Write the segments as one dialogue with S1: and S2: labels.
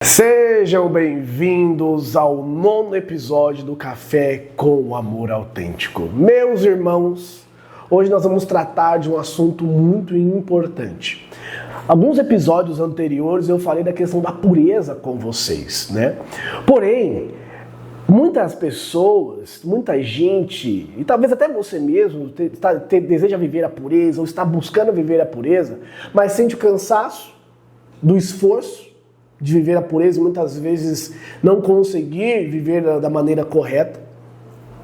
S1: Sejam bem-vindos ao 9º episódio do Café com Amor Autêntico. Meus irmãos, hoje nós vamos tratar de um assunto muito importante. Alguns episódios anteriores eu falei da questão da pureza com vocês, né? Porém, muitas pessoas, muita gente, e talvez até você mesmo, deseja viver a pureza ou está buscando viver a pureza, mas sente o cansaço do esforço de viver a pureza e muitas vezes não conseguir viver da maneira correta.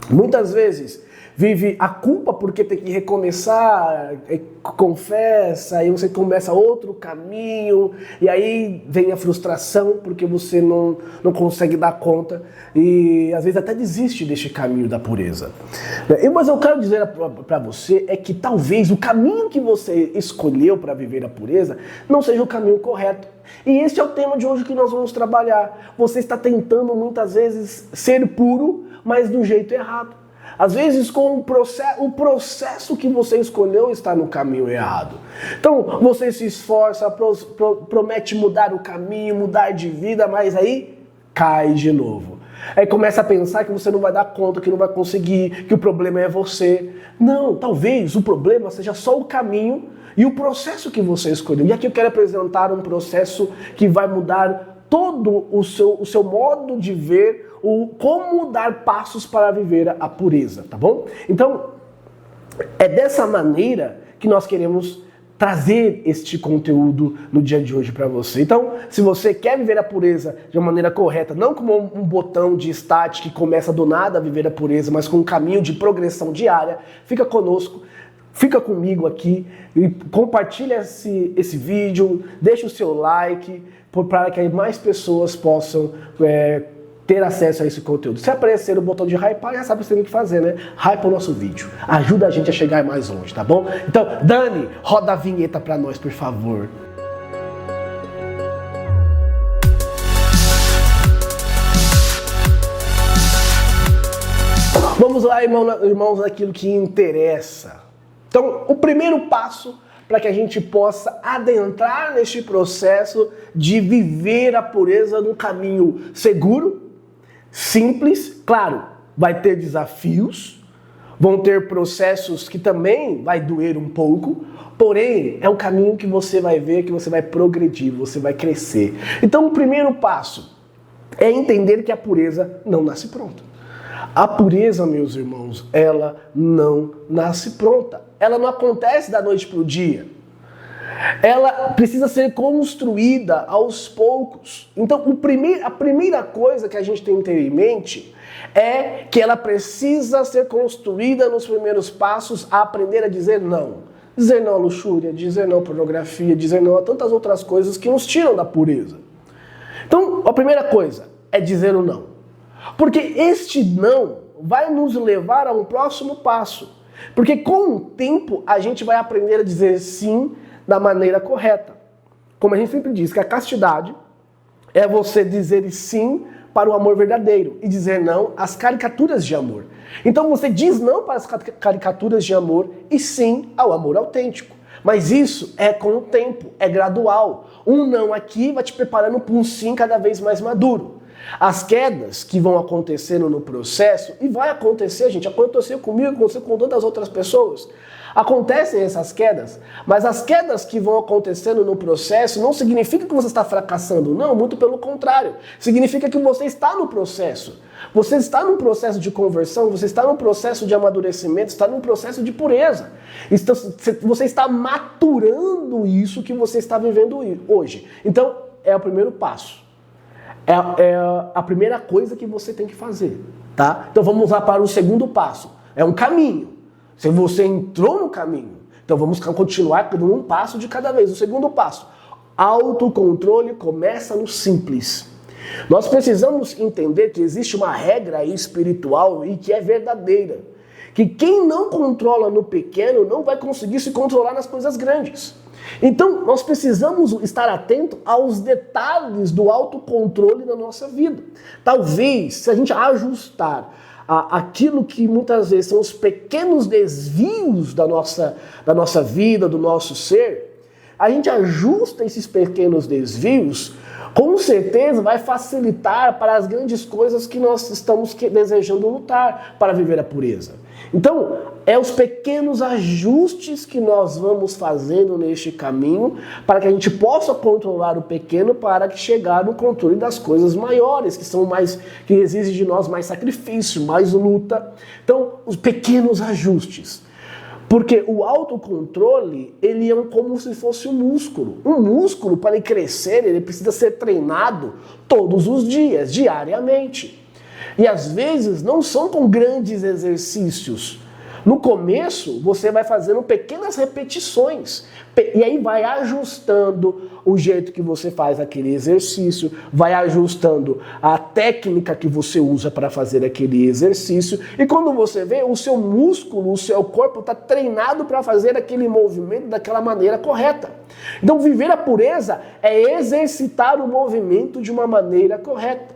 S1: Muitas vezes vive a culpa porque tem que recomeçar, confessa, aí você começa outro caminho, e aí vem a frustração porque você não consegue dar conta e às vezes até desiste deste caminho da pureza. Mas eu quero dizer para você é que talvez o caminho que você escolheu para viver a pureza não seja o caminho correto. E esse é o tema de hoje que nós vamos trabalhar. Você está tentando muitas vezes ser puro, mas do jeito errado. Às vezes com o processo que você escolheu está no caminho errado. Então você se esforça, promete mudar o caminho, mudar de vida, mas aí cai de novo. Aí começa a pensar que você não vai dar conta, que não vai conseguir, que o problema é você. Não, talvez o problema seja só o caminho e o processo que você escolheu. E aqui eu quero apresentar um processo que vai mudar todo o seu modo de ver, como dar passos para viver a pureza, tá bom? Então, é dessa maneira que nós queremos trazer este conteúdo no dia de hoje para você. Então, se você quer viver a pureza de uma maneira correta, não como um botão de start que começa do nada a viver a pureza, mas com um caminho de progressão diária, fica conosco. Fica comigo aqui e compartilha esse vídeo, deixa o seu like para que mais pessoas possam ter acesso a esse conteúdo. Se aparecer o botão de hypar, já sabe o que você tem que fazer, né? Hypa o nosso vídeo. Ajuda a gente a chegar mais longe, tá bom? Então, Dani, roda a vinheta para nós, por favor. Vamos lá, irmãos, naquilo que interessa. Então, o primeiro passo para que a gente possa adentrar neste processo de viver a pureza num caminho seguro, simples, claro, vai ter desafios, vão ter processos que também vai doer um pouco, porém é um caminho que você vai ver, que você vai progredir, você vai crescer. Então, o primeiro passo é entender que a pureza não nasce pronta. A pureza, meus irmãos, ela não nasce pronta. Ela não acontece da noite para o dia. Ela precisa ser construída aos poucos. Então, a primeira coisa que a gente tem que ter em mente é que ela precisa ser construída nos primeiros passos a aprender a dizer não. Dizer não à luxúria, dizer não à pornografia, dizer não a tantas outras coisas que nos tiram da pureza. Então, a primeira coisa é dizer o não. Porque este não vai nos levar a um próximo passo. Porque com o tempo a gente vai aprender a dizer sim da maneira correta. Como a gente sempre diz, que a castidade é você dizer sim para o amor verdadeiro e dizer não às caricaturas de amor. Então você diz não para as caricaturas de amor e sim ao amor autêntico. Mas isso é com o tempo, é gradual. Um não aqui vai te preparando para um sim cada vez mais maduro. As quedas que vão acontecendo no processo, e vai acontecer, gente, aconteceu comigo, aconteceu com tantas outras pessoas, acontecem essas quedas, mas as quedas que vão acontecendo no processo não significa que você está fracassando, não, muito pelo contrário, significa que você está no processo, você está num processo de conversão, você está num processo de amadurecimento, está num processo de pureza, você está maturando isso que você está vivendo hoje. Então, é o primeiro passo. É a primeira coisa que você tem que fazer, tá? Então vamos lá para o segundo passo. É um caminho. Se você entrou no caminho, então vamos continuar dando um passo de cada vez. O segundo passo, autocontrole começa no simples. Nós precisamos entender que existe uma regra espiritual e que é verdadeira. Que quem não controla no pequeno não vai conseguir se controlar nas coisas grandes. Então, nós precisamos estar atento aos detalhes do autocontrole na nossa vida. Talvez, se a gente ajustar aquilo que muitas vezes são os pequenos desvios da nossa vida, do nosso ser, a gente ajusta esses pequenos desvios, Com certeza vai facilitar para as grandes coisas que nós estamos desejando lutar para viver a pureza. Então, é os pequenos ajustes que nós vamos fazendo neste caminho para que a gente possa controlar o pequeno para chegar no controle das coisas maiores, que exigem de nós mais sacrifício, mais luta. Então, os pequenos ajustes. Porque o autocontrole, ele é como se fosse um músculo. Um músculo, para ele crescer, ele precisa ser treinado todos os dias, diariamente. E às vezes não são com grandes exercícios. No começo, você vai fazendo pequenas repetições. E aí vai ajustando o jeito que você faz aquele exercício, vai ajustando a técnica que você usa para fazer aquele exercício. E quando você vê, o seu músculo, o seu corpo está treinado para fazer aquele movimento daquela maneira correta. Então, viver a pureza é exercitar o movimento de uma maneira correta.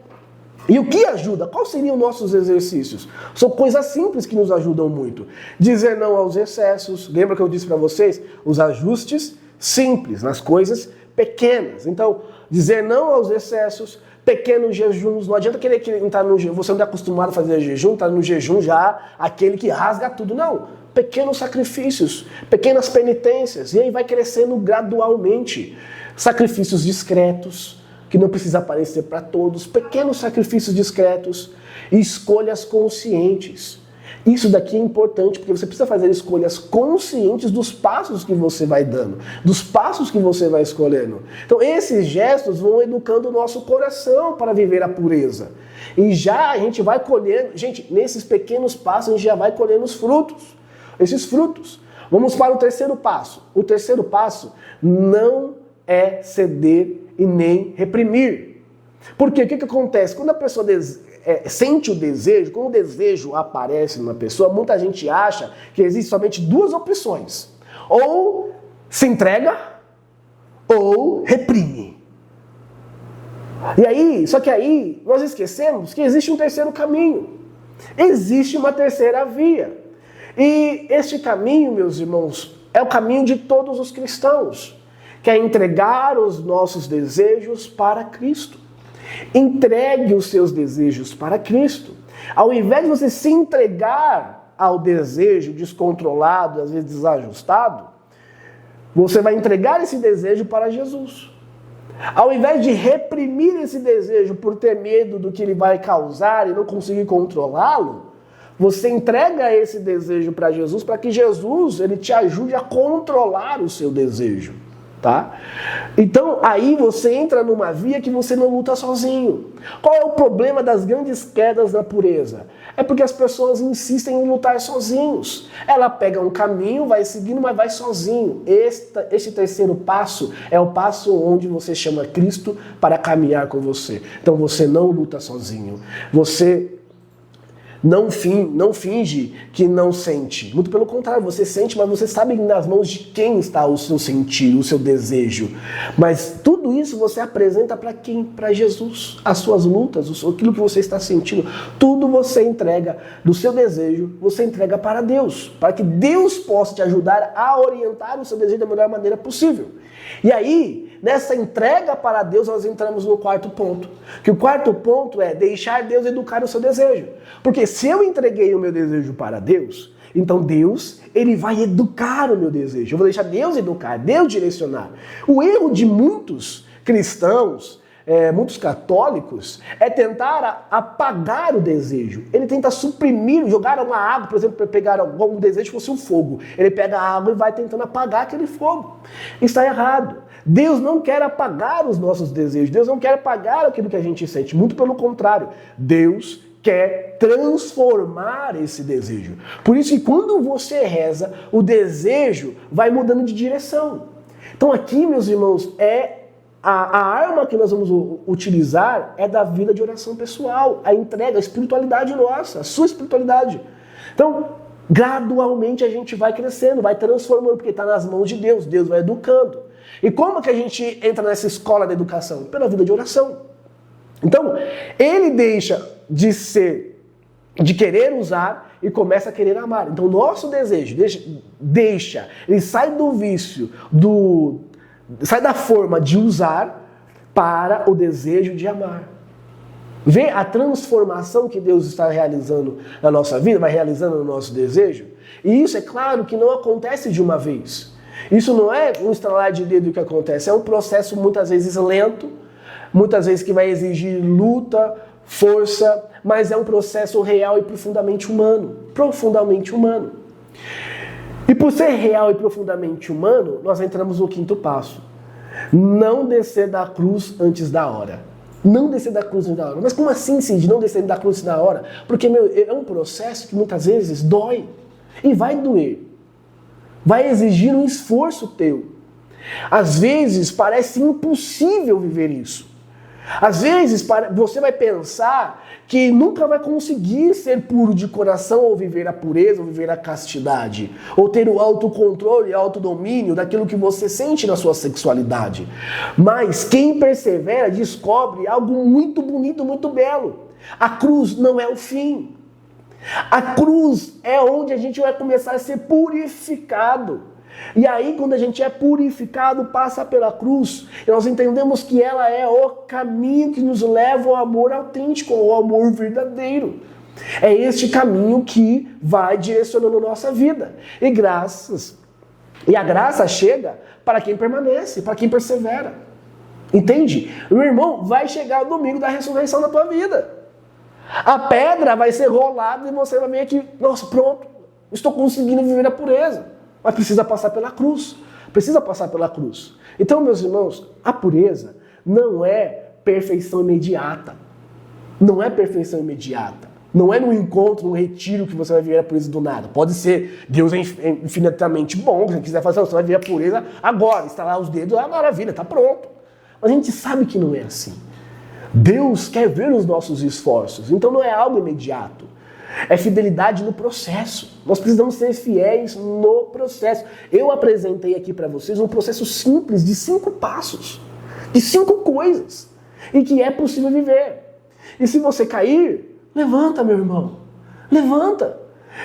S1: E o que ajuda? Quais seriam nossos exercícios? São coisas simples que nos ajudam muito. Dizer não aos excessos. Lembra que eu disse para vocês? Os ajustes simples, nas coisas pequenas. Então, dizer não aos excessos, pequenos jejuns. Não adianta querer entrar no jejum. Você não está acostumado a fazer jejum, está no jejum já aquele que rasga tudo. Não. Pequenos sacrifícios, pequenas penitências. E aí vai crescendo gradualmente. Sacrifícios discretos, que não precisa aparecer para todos, pequenos sacrifícios discretos e escolhas conscientes. Isso daqui é importante, porque você precisa fazer escolhas conscientes dos passos que você vai dando, dos passos que você vai escolhendo. Então esses gestos vão educando o nosso coração para viver a pureza. E já a gente vai colhendo, nesses pequenos passos a gente já vai colhendo os frutos, esses frutos. Vamos para o terceiro passo. O terceiro passo não é ceder e nem reprimir. Porque o que acontece? Quando a pessoa sente o desejo, quando o desejo aparece numa pessoa, muita gente acha que existem somente duas opções. Ou se entrega, ou reprime. E aí, só que aí, nós esquecemos que existe um terceiro caminho. Existe uma terceira via. E este caminho, meus irmãos, é o caminho de todos os cristãos. Que é entregar os nossos desejos para Cristo. Entregue os seus desejos para Cristo. Ao invés de você se entregar ao desejo descontrolado, às vezes desajustado, você vai entregar esse desejo para Jesus. Ao invés de reprimir esse desejo por ter medo do que ele vai causar e não conseguir controlá-lo, você entrega esse desejo para Jesus, para que Jesus ele te ajude a controlar o seu desejo. Tá? Então aí você entra numa via que você não luta sozinho. Qual é o problema das grandes quedas na pureza? É porque as pessoas insistem em lutar sozinhos. Ela pega um caminho, vai seguindo, mas vai sozinho. Este terceiro passo é o passo onde você chama Cristo para caminhar com você. Então você não luta sozinho. Você não finge que não sente. Muito pelo contrário, você sente, mas você sabe nas mãos de quem está o seu sentir, o seu desejo. Mas tudo isso você apresenta para quem? Para Jesus. As suas lutas, aquilo que você está sentindo, tudo você entrega do seu desejo, você entrega para Deus. Para que Deus possa te ajudar a orientar o seu desejo da melhor maneira possível. E aí, nessa entrega para Deus, nós entramos no quarto ponto. Que o quarto ponto é deixar Deus educar o seu desejo. Porque se eu entreguei o meu desejo para Deus, então Deus, ele vai educar o meu desejo. Eu vou deixar Deus educar, Deus direcionar. O erro de muitos cristãos, muitos católicos, é tentar apagar o desejo. Ele tenta suprimir, jogar uma água, por exemplo, pegar um desejo fosse um fogo. Ele pega a água e vai tentando apagar aquele fogo. Está errado. Deus não quer apagar os nossos desejos. Deus não quer apagar aquilo que a gente sente. Muito pelo contrário. Deus quer transformar esse desejo. Por isso que quando você reza, o desejo vai mudando de direção. Então aqui, meus irmãos, a arma que nós vamos utilizar é da vida de oração pessoal, a entrega, a espiritualidade nossa, a sua espiritualidade. Então, gradualmente a gente vai crescendo, vai transformando, porque está nas mãos de Deus, Deus vai educando. E como que a gente entra nessa escola da educação? Pela vida de oração. Então, ele deixa de querer usar e começa a querer amar. Então, o nosso desejo ele sai do vício, sai da forma de usar para o desejo de amar. Vê a transformação que Deus está realizando na nossa vida, vai realizando no nosso desejo? E isso é claro que não acontece de uma vez. Isso não é um estralar de dedo que acontece, é um processo muitas vezes lento, muitas vezes que vai exigir luta, força, mas é um processo real e profundamente humano. Profundamente humano. E por ser real e profundamente humano, nós entramos no quinto passo. Não descer da cruz antes da hora. Não descer da cruz antes da hora. Mas como assim, Cid, não descer da cruz antes da hora? Porque, é um processo que muitas vezes dói. E vai doer. Vai exigir um esforço teu. Às vezes parece impossível viver isso. Às vezes você vai pensar que nunca vai conseguir ser puro de coração ou viver a pureza, ou viver a castidade, ou ter o autocontrole e autodomínio daquilo que você sente na sua sexualidade. Mas quem persevera descobre algo muito bonito, muito belo. A cruz não é o fim. A cruz é onde a gente vai começar a ser purificado. E aí, quando a gente é purificado, passa pela cruz, e nós entendemos que ela é o caminho que nos leva ao amor autêntico, ao amor verdadeiro. É este caminho que vai direcionando nossa vida. E a graça chega para quem permanece, para quem persevera. Entende? Meu irmão, vai chegar o domingo da ressurreição na tua vida. A pedra vai ser rolada e você vai ver que, nossa, pronto, estou conseguindo viver a pureza. Mas precisa passar pela cruz. Precisa passar pela cruz. Então, meus irmãos, a pureza não é perfeição imediata. Não é perfeição imediata. Não é no encontro, no retiro que você vai viver a pureza do nada. Pode ser, Deus é infinitamente bom, se você quiser fazer, você vai viver a pureza agora, estalar os dedos, maravilha, está pronto. Mas a gente sabe que não é assim. Deus quer ver os nossos esforços, então não é algo imediato. É fidelidade no processo. Nós precisamos ser fiéis no processo. Eu apresentei aqui para vocês um processo simples de 5 passos, de 5 coisas, e que é possível viver. E se você cair, levanta, meu irmão. Levanta.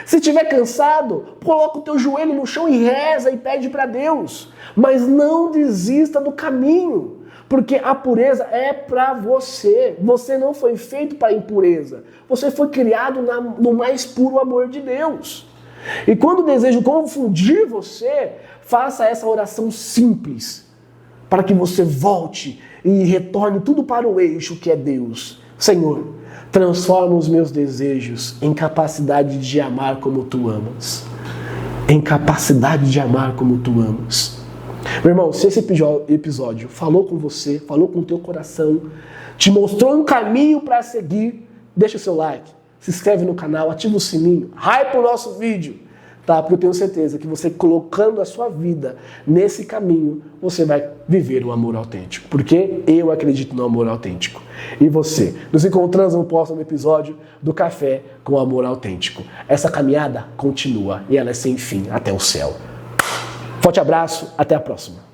S1: Se estiver cansado, coloca o teu joelho no chão e reza e pede para Deus. Mas não desista do caminho. Porque a pureza é para você. Você não foi feito para a impureza. Você foi criado no mais puro amor de Deus. E quando o desejo confundir você, faça essa oração simples. Para que você volte e retorne tudo para o eixo que é Deus. Senhor, transforma os meus desejos em capacidade de amar como Tu amas. Em capacidade de amar como Tu amas. Meu irmão, se esse episódio falou com você, falou com o teu coração, te mostrou um caminho para seguir, deixa o seu like, se inscreve no canal, ativa o sininho, hype o nosso vídeo, tá? Porque eu tenho certeza que você colocando a sua vida nesse caminho, você vai viver o amor autêntico. Porque eu acredito no amor autêntico. E você? Nos encontramos no próximo episódio do Café com Amor Autêntico. Essa caminhada continua e ela é sem fim até o céu. Forte abraço, até a próxima.